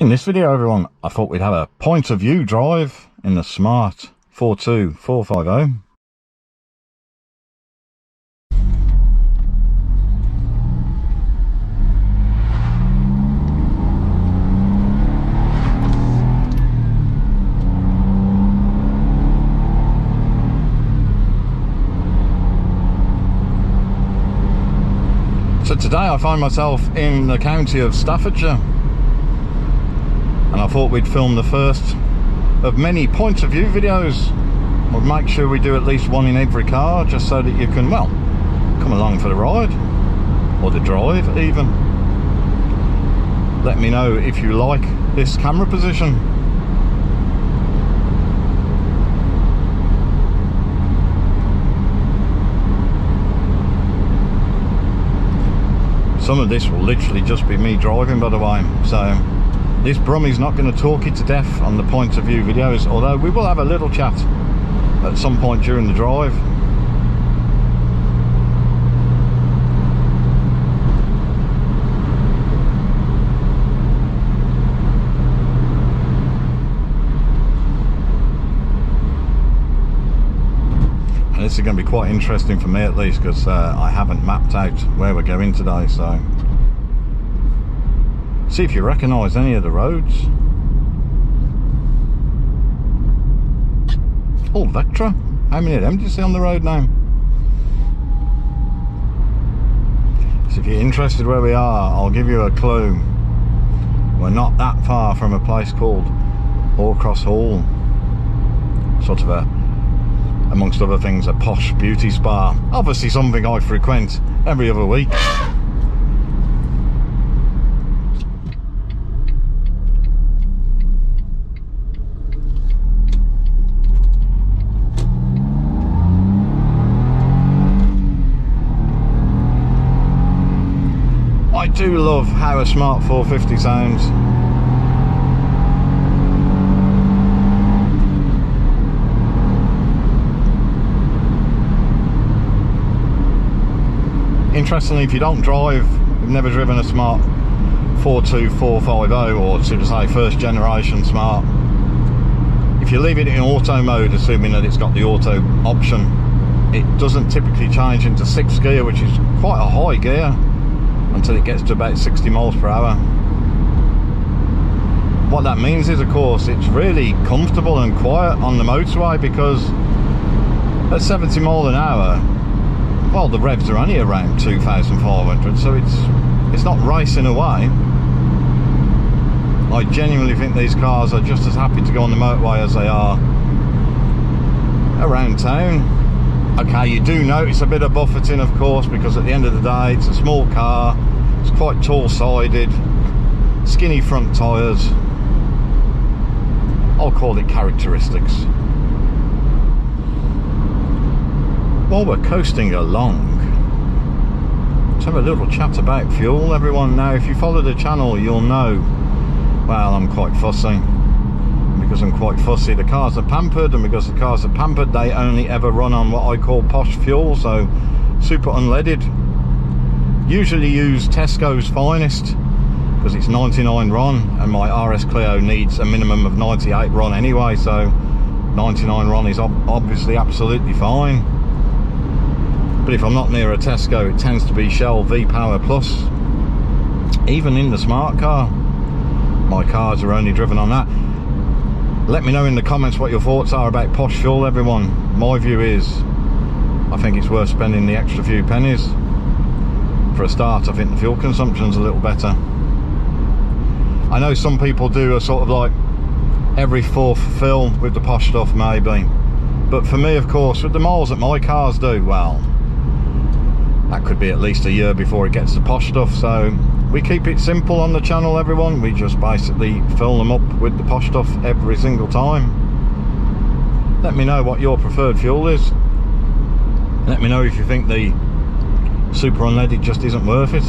In this video, everyone, I thought we'd have a point of view drive in the Smart Fortwo 450. So today I find myself in the county of Staffordshire, and I thought we'd film the first of many point of view videos. We'll make sure we do at least one in every car, just so that you can, well, come along for the ride, or the drive even. Let me know if you like this camera position. Some of this will literally just be me driving, by the way, so this Brummie's not going to talk you to death on the point of view videos, although we will have a little chat at some point during the drive. And this is going to be quite interesting for me, at least, because I haven't mapped out where we're going today, so see if you recognise any of the roads. Oh, Vectra. How many of them do you see on the road now? So if you're interested where we are, I'll give you a clue. We're not that far from a place called Horcross Hall. Sort of a, amongst other things, a posh beauty spa. Obviously something I frequent every other week. I do love how a Smart 450 sounds. Interestingly, if you don't drive, you've never driven a Smart Fortwo 450, or should I say first generation Smart, if you leave it in auto mode, assuming that it's got the auto option, it doesn't typically change into 6th gear, which is quite a high gear, until it gets to about 60 miles per hour. What that means is, of course, it's really comfortable and quiet on the motorway, because at 70 miles an hour, well, the revs are only around 2,500, so it's not racing away. I genuinely think these cars are just as happy to go on the motorway as they are around town. Okay, you do notice a bit of buffeting, of course, because at the end of the day, it's a small car, it's quite tall-sided, skinny front tyres. I'll call it characteristics. While we're coasting along, let's have a little chat about fuel, everyone. Now, if you follow the channel, you'll know, well, I'm quite fussy. Because I'm quite fussy, the cars are pampered, and because the cars are pampered, they only ever run on what I call posh fuel, so super unleaded. Usually use Tesco's Finest, because it's 99 RON, and my RS Clio needs a minimum of 98 RON anyway, so 99 RON is obviously absolutely fine. But if I'm not near a Tesco, it tends to be Shell V-Power Plus. Even in the Smart car, my cars are only driven on that. Let me know in the comments what your thoughts are about posh fuel, everyone. My view is, I think it's worth spending the extra few pennies. For a start, I think the fuel consumption's a little better. I know some people do a sort of like every 4th fill with the posh stuff, maybe. But for me, of course, with the miles that my cars do, well, that could be at least a year before it gets the posh stuff. So we keep it simple on the channel, everyone. We just basically fill them up with the posh stuff every single time. Let me know what your preferred fuel is. Let me know if you think the super unleaded just isn't worth it,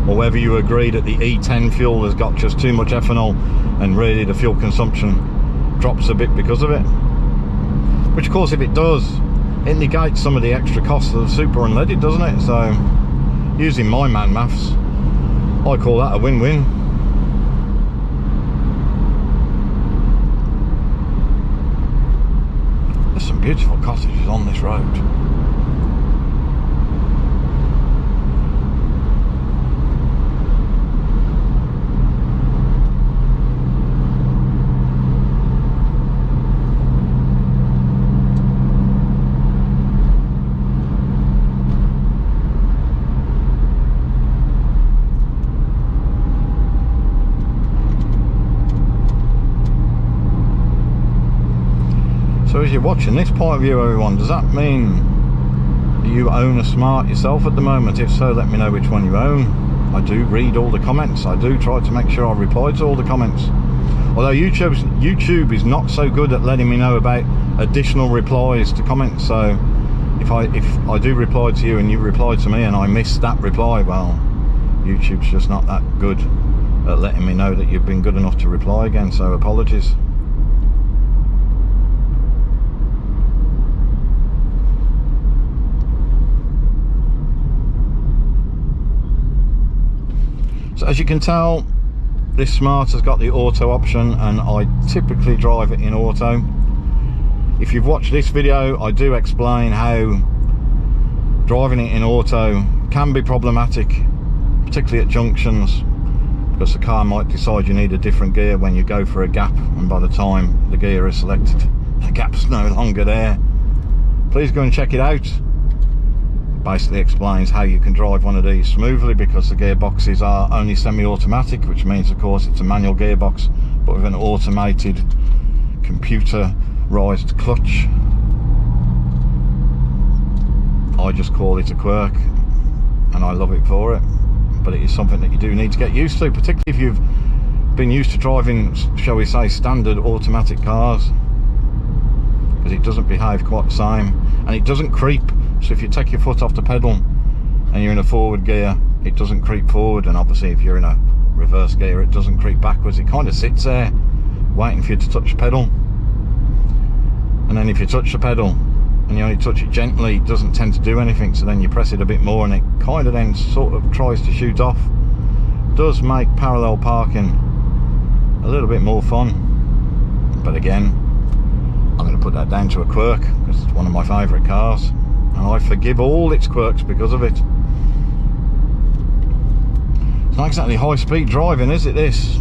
or whether you agree that the E10 fuel has got just too much ethanol and really the fuel consumption drops a bit because of it. Which, of course, if it does, it negates some of the extra costs of the super unleaded, doesn't it? So using my man maths, I call that a win-win. some beautiful cottages on this road. So as you're watching this point of view, everyone, does that mean you own a Smart yourself at the moment? If so, let me know which one you own. I do read all the comments. I do try to make sure I reply to all the comments. Although YouTube is not so good at letting me know about additional replies to comments. So if I do reply to you and you reply to me and I miss that reply, well, YouTube's just not that good at letting me know that you've been good enough to reply again. So apologies. So as you can tell, this Smart has got the auto option, and I typically drive it in auto. If you've watched this video, I do explain how driving it in auto can be problematic, particularly at junctions, because the car might decide you need a different gear when you go for a gap, and by the time the gear is selected, the gap's no longer there. Please go and check it out. Basically explains how you can drive one of these smoothly, because the gearboxes are only semi-automatic, which means of course it's a manual gearbox but with an automated computerized clutch. I just call it a quirk and I love it for it, but it is something that you do need to get used to, particularly if you've been used to driving, shall we say, standard automatic cars, because it doesn't behave quite the same and it doesn't creep. So if you take your foot off the pedal and you're in a forward gear, it doesn't creep forward, and obviously if you're in a reverse gear, it doesn't creep backwards. It kind of sits there waiting for you to touch the pedal, and then if you touch the pedal and you only touch it gently, it doesn't tend to do anything, so then you press it a bit more and it kind of then sort of tries to shoot off. Does make parallel parking a little bit more fun, but again, I'm going to put that down to a quirk because it's one of my favourite cars. And I forgive all its quirks because of it. It's not exactly high speed driving, is it, this?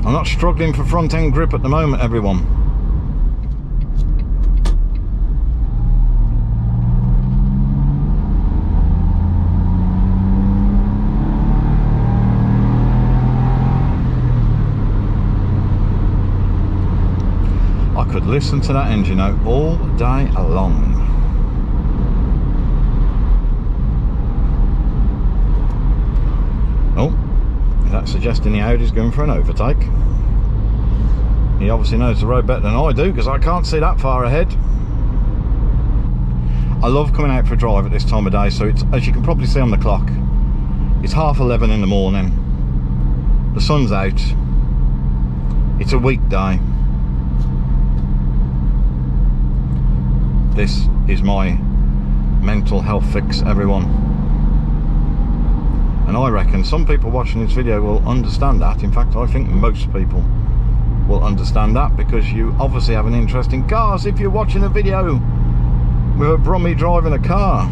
I'm not struggling for front end grip at the moment, everyone. Could listen to that engine note all day long. Oh, is that suggesting the Audi's going for an overtake? He obviously knows the road better than I do, because I can't see that far ahead. I love coming out for a drive at this time of day. So it's, as you can probably see on the clock, it's 11:30 in the morning. The sun's out. It's a weekday. This is my mental health fix, everyone. And I reckon some people watching this video will understand that. In fact, I think most people will understand that, because you obviously have an interest in cars if you're watching a video with a Brummie driving a car.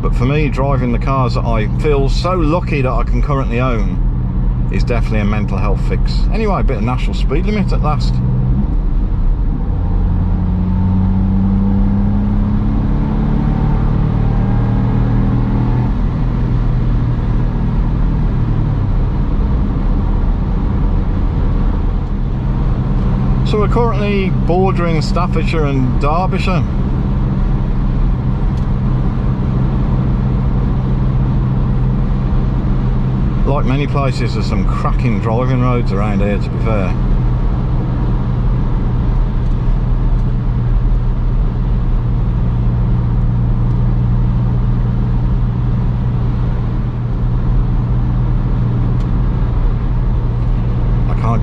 But for me, driving the cars that I feel so lucky that I can currently own is definitely a mental health fix. Anyway, a bit of national speed limit at last. So we're currently bordering Staffordshire and Derbyshire. Like many places, there's some cracking driving roads around here, to be fair.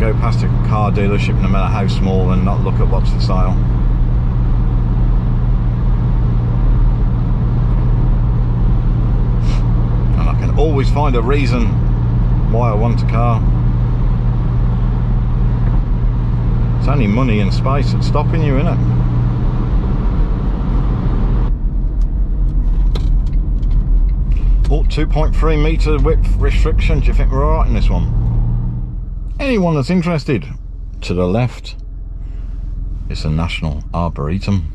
Go past a car dealership, no matter how small, and not look at what's for sale. And I can always find a reason why I want a car. It's only money and space that's stopping you, innit? Oh, 2.3 metre width restriction. Do you think we're alright in this one? Anyone that's interested, to the left, it's a National Arboretum.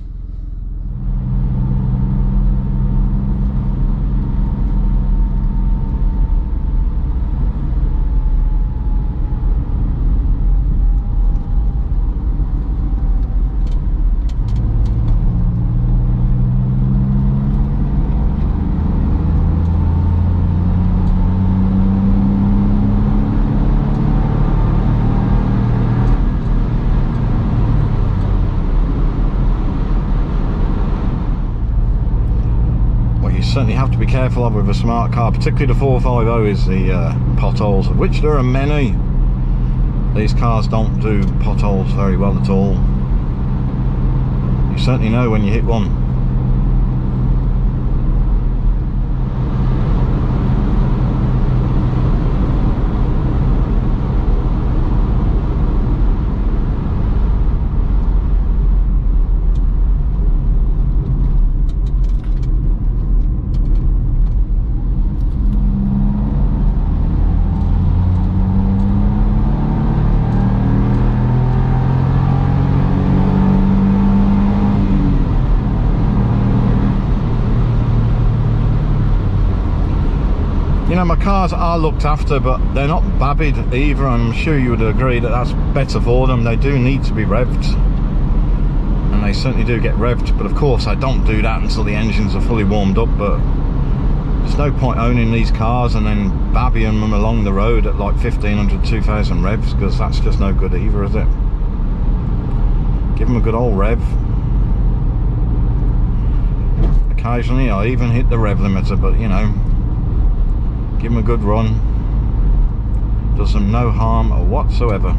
Certainly have to be careful of with a smart car, particularly the 450, is the potholes, of which there are many. These cars don't do potholes very well at all. You certainly know when you hit one. You know, my cars are looked after, but they're not babbied either. I'm sure you would agree that that's better for them. They do need to be revved, and they certainly do get revved, but of course I don't do that until the engines are fully warmed up. But there's no point owning these cars and then babbying them along the road at like 1500, 2000 revs, because that's just no good either, is it? Give them a good old rev. Occasionally I even hit the rev limiter, but you know, give them a good run. Does them no harm whatsoever.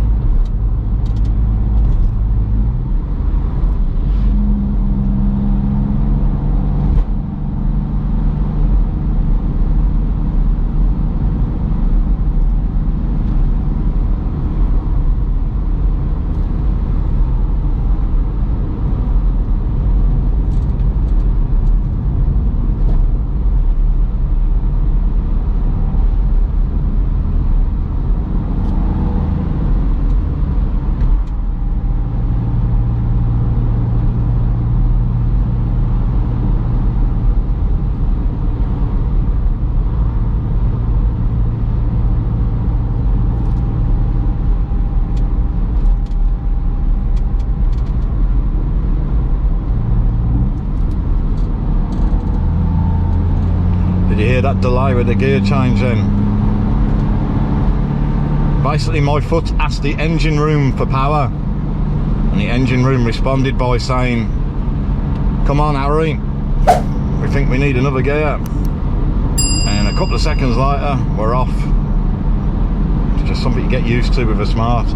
Did you hear that delay with the gear change then? Basically my foot asked the engine room for power, and the engine room responded by saying, "Come on Harry, we think we need another gear." And a couple of seconds later we're off. It's just something you get used to with a Smart.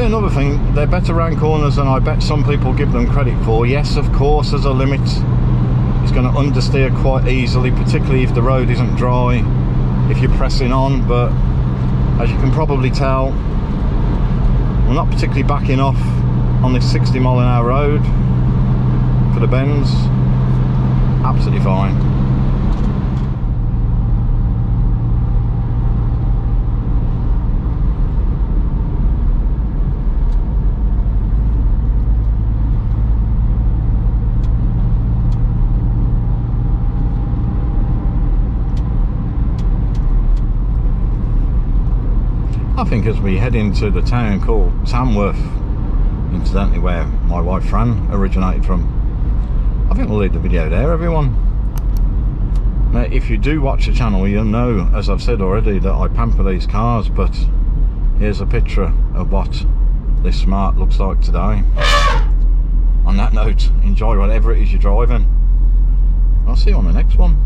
Another thing, they're better round corners than I bet some people give them credit for. Yes, of course, there's a limit. It's going to understeer quite easily, particularly if the road isn't dry, if you're pressing on. But as you can probably tell, we're not particularly backing off on this 60-mile-an-hour road for the bends. Absolutely fine. I think as we head into the town called Tamworth, incidentally where my wife Fran originated from, I think we'll leave the video there, everyone. Now, if you do watch the channel, you'll know, as I've said already, that I pamper these cars, but here's a picture of what this Smart looks like today. On that note, enjoy whatever it is you're driving. I'll see you on the next one.